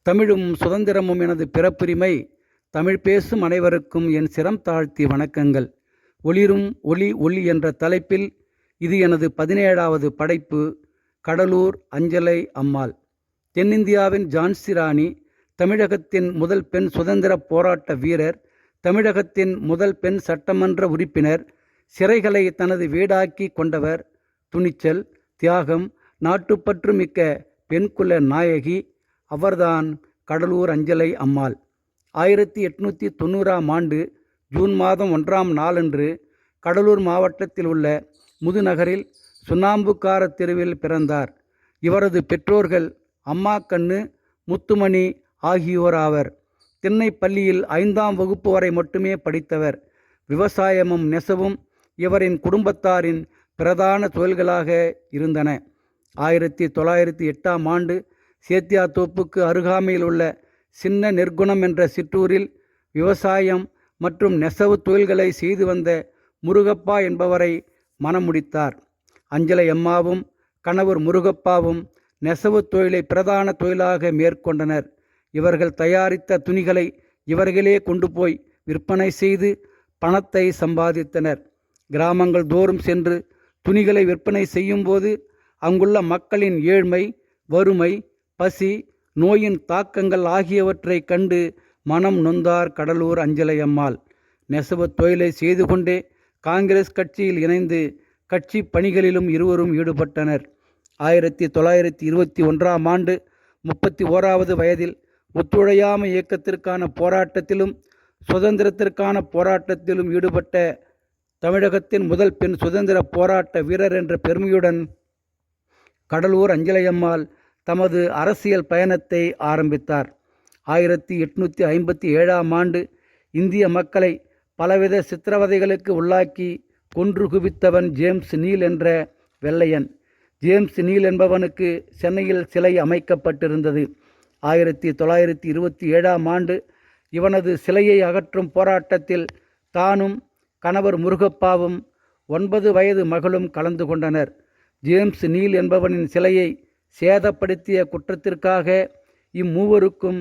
தமிழும் சுதந்திரமும் எனது பிறப்புரிமை. தமிழ் பேசும் அனைவருக்கும் என் சிரம் தாழ்த்தி வணக்கங்கள். ஒளிரும் ஒளி ஒளி என்ற தலைப்பில் இது எனது 17வது படைப்பு. கடலூர் அஞ்சலை அம்மாள். தென்னிந்தியாவின் ஜான்சி ராணி, தமிழகத்தின் முதல் பெண் சுதந்திர போராட்ட வீரர், தமிழகத்தின் முதல் பெண் சட்டமன்ற உறுப்பினர், சிறைகளை தனது வீடாக்கி கொண்டவர், துணிச்சல், தியாகம், நாட்டுப்பற்று மிக்க பெண்குல நாயகி. அவர்தான் கடலூர் அஞ்சலை அம்மாள். 1890ஆம் ஆண்டு ஜூன் மாதம் 1ஆம் நாளன்று கடலூர் மாவட்டத்தில் உள்ள முதுநகரில் சுண்ணாம்புக்கார தெருவில் பிறந்தார். இவரது பெற்றோர்கள் அம்மாக்கண்ணு, முத்துமணி ஆகியோர் ஆவர். திண்ணைப்பள்ளியில் 5ஆம் வகுப்பு வரை மட்டுமே படித்தவர். விவசாயமும் நெசவும் இவரின் குடும்பத்தாரின் பிரதான தொழில்களாக இருந்தன. 1908ஆம் ஆண்டு சேத்தியாத்தோப்புக்கு அருகாமையில் உள்ள சின்ன நெற்குணம் என்ற சிற்றூரில் விவசாயம் மற்றும் நெசவு தொழில்களை செய்து வந்த முருகப்பா என்பவரை மணமுடித்தார். அஞ்சலை அம்மாவும் கணவர் முருகப்பாவும் நெசவு தொழிலை பிரதான தொழிலாக மேற்கொண்டனர். இவர்கள் தயாரித்த துணிகளை இவர்களே கொண்டு போய் விற்பனை செய்து பணத்தை சம்பாதித்தனர். கிராமங்கள் தோறும் சென்று துணிகளை விற்பனை செய்யும்போது அங்குள்ள மக்களின் ஏழ்மை, வறுமை, பசி, நோயின் தாக்கங்கள் ஆகியவற்றை கண்டு மனம் நொந்தார் கடலூர் அஞ்சலை அம்மாள். நெசவு தொழிலை செய்து கொண்டே காங்கிரஸ் கட்சியில் இணைந்து கட்சி பணிகளிலும் இருவரும் ஈடுபட்டனர். 1921ஆம் ஆண்டு 31வது வயதில் ஒத்துழையாமை இயக்கத்திற்கான போராட்டத்திலும் சுதந்திரத்திற்கான போராட்டத்திலும் ஈடுபட்ட தமிழகத்தின் முதல் பெண் சுதந்திர போராட்ட வீரர் என்ற பெருமையுடன் கடலூர் அஞ்சலை அம்மாள் தமது அரசியல் பயணத்தை ஆரம்பித்தார். 1857ஆம் ஆண்டு இந்திய மக்களை பலவித சித்திரவதைகளுக்கு உள்ளாக்கி கொன்று குவித்தவன் ஜேம்ஸ் நீல் என்ற வெள்ளையன். ஜேம்ஸ் நீல் என்பவனுக்கு சென்னையில் சிலை அமைக்கப்பட்டிருந்தது. 1927ஆம் ஆண்டு இவனது சிலையை அகற்றும் போராட்டத்தில் தானும் கணவர் முருகப்பாவும் 9 வயது மகளும் கலந்து கொண்டனர். ஜேம்ஸ் நீல் என்பவனின் சிலையை சேதப்படுத்திய குற்றத்திற்காக இம்மூவருக்கும்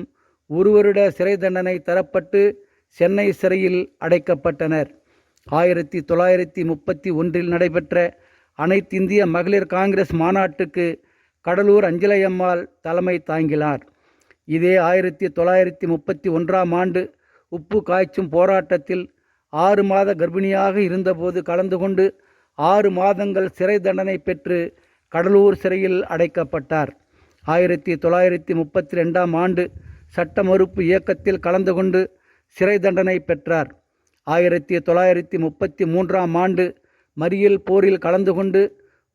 1 வருட சிறை தண்டனை தரப்பட்டு சென்னை சிறையில் அடைக்கப்பட்டனர். 1931இல் நடைபெற்ற அனைத்திந்திய மகளிர் காங்கிரஸ் மாநாட்டுக்கு கடலூர் அஞ்சலை அம்மாள் தலைமை தாங்கினார். இதே 1931ஆம் ஆண்டு உப்பு காய்ச்சும் போராட்டத்தில் 6 மாத கர்ப்பிணியாக இருந்தபோது கலந்து கொண்டு 6 மாதங்கள் சிறை தண்டனை பெற்று கடலூர் சிறையில் அடைக்கப்பட்டார். 1932ஆம் ஆண்டு சட்ட மறுப்பு இயக்கத்தில் கலந்து கொண்டு சிறை தண்டனை பெற்றார். 1933ஆம் ஆண்டு மறியல் போரில் கலந்து கொண்டு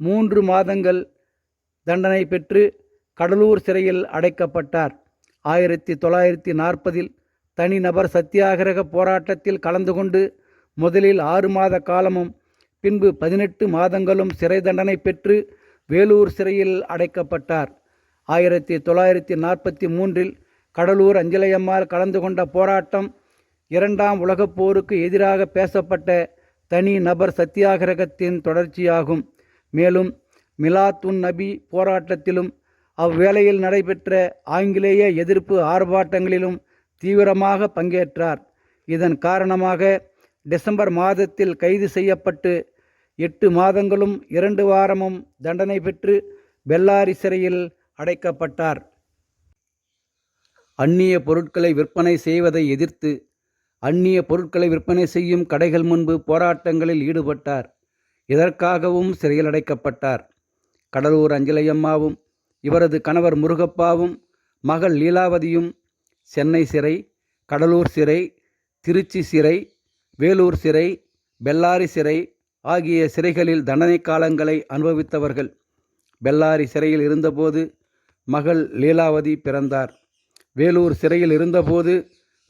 3 மாதங்கள் தண்டனை பெற்று கடலூர் சிறையில் அடைக்கப்பட்டார். 1940இல் தனிநபர் சத்தியாகிரக போராட்டத்தில் கலந்து கொண்டு முதலில் 6 மாத காலமும் பின்பு 18 மாதங்களும் சிறை தண்டனை பெற்று வேலூர் சிறையில் அடைக்கப்பட்டார். 1943இல் கடலூர் அஞ்சலை அம்மாள் கலந்து கொண்ட போராட்டம் 2ஆம் உலகப் போருக்கு எதிராக பேசப்பட்ட தனி நபர் சத்தியாகிரகத்தின் தொடர்ச்சியாகும். மேலும் மிலாத் உன் நபி போராட்டத்திலும் அவ்வேளையில் நடைபெற்ற ஆங்கிலேய எதிர்ப்பு ஆர்ப்பாட்டங்களிலும் தீவிரமாக பங்கேற்றார். இதன் காரணமாக டிசம்பர் மாதத்தில் கைது செய்யப்பட்டு 8 மாதங்களும் 2 வாரமும் தண்டனை பெற்று பெல்லாரி சிறையில் அடைக்கப்பட்டார். அந்நிய பொருட்களை விற்பனை செய்வதை எதிர்த்து அந்நிய பொருட்களை விற்பனை செய்யும் கடைகள் முன்பு போராட்டங்களில் ஈடுபட்டார். இதற்காகவும் சிறையில் அடைக்கப்பட்டார். கடலூர் அஞ்சலை அம்மாவும் இவரது கணவர் முருகப்பாவும் மகள் லீலாவதியும் சென்னை சிறை, கடலூர் சிறை, திருச்சி சிறை, வேலூர் சிறை, பெல்லாரி சிறை ஆகிய சிறைகளில் தண்டனை காலங்களை அனுபவித்தவர்கள். பெல்லாரி சிறையில் இருந்தபோது மகள் லீலாவதி பிறந்தார். வேலூர் சிறையில் இருந்தபோது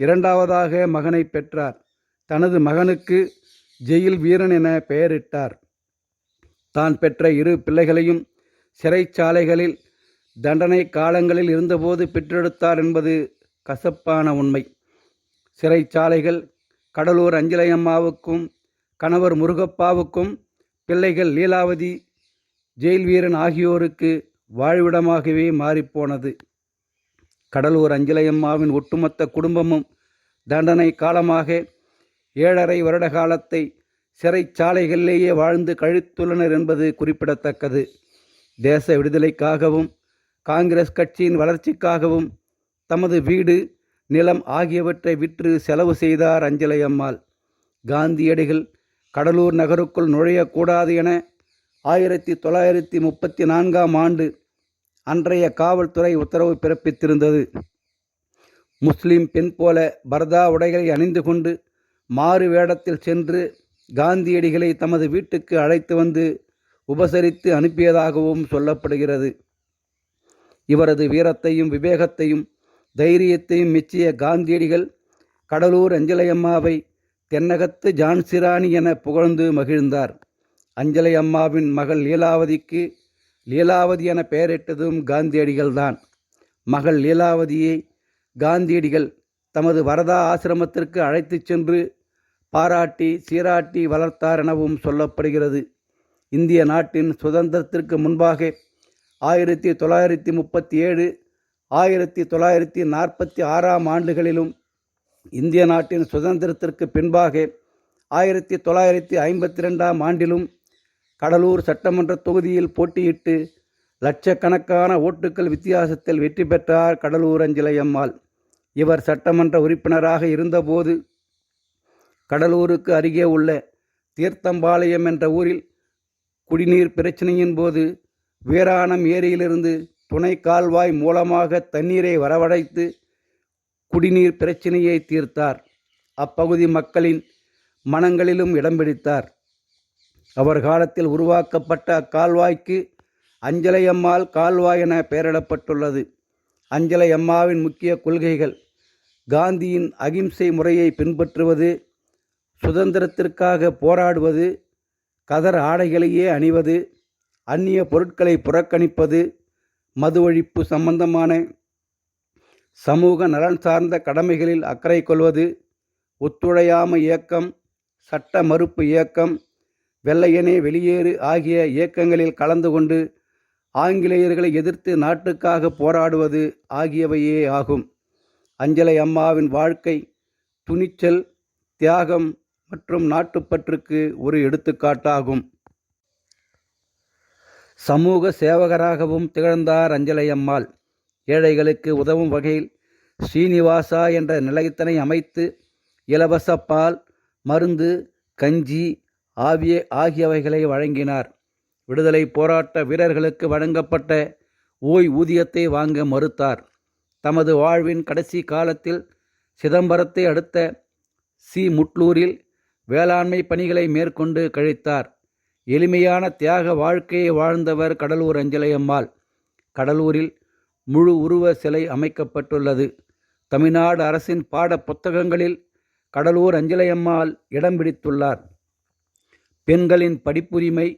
2வதாக மகனை பெற்றார். தனது மகனுக்கு ஜெயில் வீரன் என பெயரிட்டார். தான் பெற்ற 2 பிள்ளைகளையும் சிறைச்சாலைகளில் தண்டனை காலங்களில் இருந்தபோது பெற்றெடுத்தார் என்பது கசப்பான உண்மை. சிறைச்சாலைகள் கடலூர் அஞ்சலை அம்மாவுக்கும் கணவர் முருகப்பாவுக்கும் பிள்ளைகள் லீலாவதி, ஜெயில் வீரன் ஆகியோருக்கு வாழ்விடமாகவே மாறிப்போனது. கடலூர் அஞ்சலையம்மாவின் ஒட்டுமொத்த குடும்பமும் தண்டனை காலமாக 7.5 வருட காலத்தை சிறைச்சாலைகளிலேயே வாழ்ந்து கழித்துள்ளனர் என்பது குறிப்பிடத்தக்கது. தேச விடுதலைக்காகவும் காங்கிரஸ் கட்சியின் வளர்ச்சிக்காகவும் தமது வீடு, நிலம் ஆகியவற்றை விற்று செலவு செய்தார் அஞ்சலையம்மாள். காந்தியடிகள் கடலூர் நகருக்குள் நுழையக்கூடாது என 1934ஆம் ஆண்டு அன்றைய காவல்துறை உத்தரவு பிறப்பித்திருந்தது. முஸ்லிம் பெண் போல பர்தா உடைகளை அணிந்து கொண்டு மாறு வேடத்தில் சென்று காந்தியடிகளை தமது வீட்டுக்கு அழைத்து வந்து உபசரித்து அனுப்பியதாகவும் சொல்லப்படுகிறது. இவரது வீரத்தையும் விவேகத்தையும் தைரியத்தையும் மெச்சிய காந்தியடிகள் கடலூர் அஞ்சலையம்மாவை தென்னகத்து ஜான்சிராணி என புகழ்ந்து மகிழ்ந்தார். அஞ்சலையம்மாவின் மகள் லீலாவதிக்கு லீலாவதி என பெயரிட்டதும் காந்தியடிகள்தான். மகள் லீலாவதியை காந்தியடிகள் தமது வரதா ஆசிரமத்திற்கு அழைத்துச் சென்று பாராட்டி சீராட்டி வளர்த்தார் எனவும் சொல்லப்படுகிறது. இந்திய நாட்டின் சுதந்திரத்திற்கு முன்பாக 1937, 1946ஆம் ஆண்டுகளிலும் இந்திய நாட்டின் சுதந்திரத்திற்கு பின்பாக 1952ஆம் ஆண்டிலும் கடலூர் சட்டமன்ற தொகுதியில் போட்டியிட்டு லட்சக்கணக்கான ஓட்டுக்கள் வித்தியாசத்தில் வெற்றி பெற்றார் கடலூர் அஞ்சலையம்மாள். இவர் சட்டமன்ற உறுப்பினராக இருந்தபோது கடலூருக்கு அருகே உள்ள தீர்த்தம்பாளையம் என்ற ஊரில் குடிநீர் பிரச்சனையின் போது வீராணம் ஏரியிலிருந்து துணை கால்வாய் மூலமாக தண்ணீரை வரவழைத்து குடிநீர் பிரச்சனையை தீர்த்தார். அப்பகுதி மக்களின் மனங்களிலும் இடம் பிடித்தார். அவர் காலத்தில் உருவாக்கப்பட்ட அக்கால்வாய்க்கு அஞ்சலையம்மாள் கால்வாய் என பெயரிடப்பட்டுள்ளது. அஞ்சலையம்மாவின் முக்கிய கொள்கைகள்: காந்தியின் அகிம்சை முறையை பின்பற்றுவது, சுதந்திரத்திற்காக போராடுவது, கதர் ஆடைகளையே அணிவது, அந்நிய பொருட்களை புறக்கணிப்பது, மது ஒழிப்பு சம்பந்தமான சமூக நலன் சார்ந்த கடமைகளில் அக்கறை கொள்வது, ஒத்துழையாமை இயக்கம், சட்ட மறுப்பு இயக்கம், வெள்ளையனே வெளியேறு ஆகிய இயக்கங்களில் கலந்து கொண்டு ஆங்கிலேயர்களை எதிர்த்து நாட்டுக்காக போராடுவது ஆகியவையே ஆகும். அஞ்சலையம்மாவின் வாழ்க்கை துணிச்சல், தியாகம் மற்றும் நாட்டுப்பற்றுக்கு ஒரு எடுத்துக்காட்டாகும். சமூக சேவகராகவும் திகழ்ந்தார் அஞ்சலையம்மாள். ஏழைகளுக்கு உதவும் வகையில் ஸ்ரீனிவாசா என்ற நிலையத்தினை அமைத்து இலவச பால், மருந்து, கஞ்சி ஆகியவைகளை வழங்கினார். விடுதலை போராட்ட வீரர்களுக்கு வழங்கப்பட்ட ஓய்வூதியத்தை வாங்க மறுத்தார். தமது வாழ்வின் கடைசி காலத்தில் சிதம்பரத்தை அடுத்த முட்லூரில் வேளாண்மை பணிகளை மேற்கொண்டு கழித்தார். எளிமையான தியாக வாழ்க்கையை வாழ்ந்தவர் கடலூர் அஞ்சலையம்மாள். கடலூரில் முழு உருவ சிலை அமைக்கப்பட்டுள்ளது. தமிழ்நாடு அரசின் பாட புத்தகங்களில் கடலூர் அஞ்சலையம்மாள் இடம் பிடித்துள்ளார். பெண்களின் படிப்புரிமை,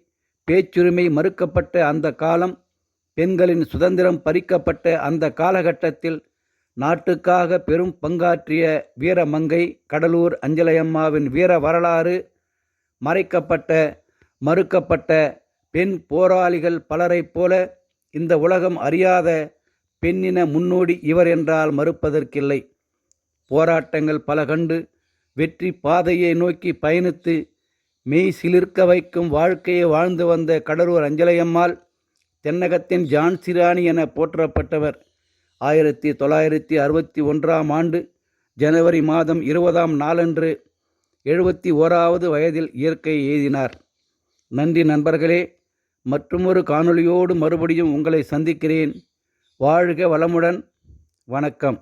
பேச்சுரிமை மறுக்கப்பட்ட அந்த காலம், பெண்களின் சுதந்திரம் பறிக்கப்பட்ட அந்த காலகட்டத்தில் நாட்டுக்காக பெரும் பங்காற்றிய வீரமங்கை கடலூர் அஞ்சலையம்மாவின் வீர வரலாறு மறைக்கப்பட்ட, மறுக்கப்பட்ட பெண் போராளிகள் பலரைப் போல இந்த உலகம் அறியாத பெண்ணின முன்னோடி இவர் என்றால் மறுப்பதற்கில்லை. போராட்டங்கள் பல கண்டு வெற்றி பாதையை நோக்கி பயணித்து மெய் சிலிர்க்க வைக்கும் வாழ்க்கையை வாழ்ந்து வந்த கடலூர் அஞ்சலையம்மாள் தென்னகத்தின் ஜான்சிராணி என போற்றப்பட்டவர். 1961ஆம் ஆண்டு ஜனவரி மாதம் 20ஆம் நாளன்று 71வது வயதில் இயற்கை எய்தினார். நன்றி நண்பர்களே. மற்றுமொரு காணொளியோடு மறுபடியும் உங்களை சந்திக்கிறேன். வாழ்க வளமுடன். வணக்கம்.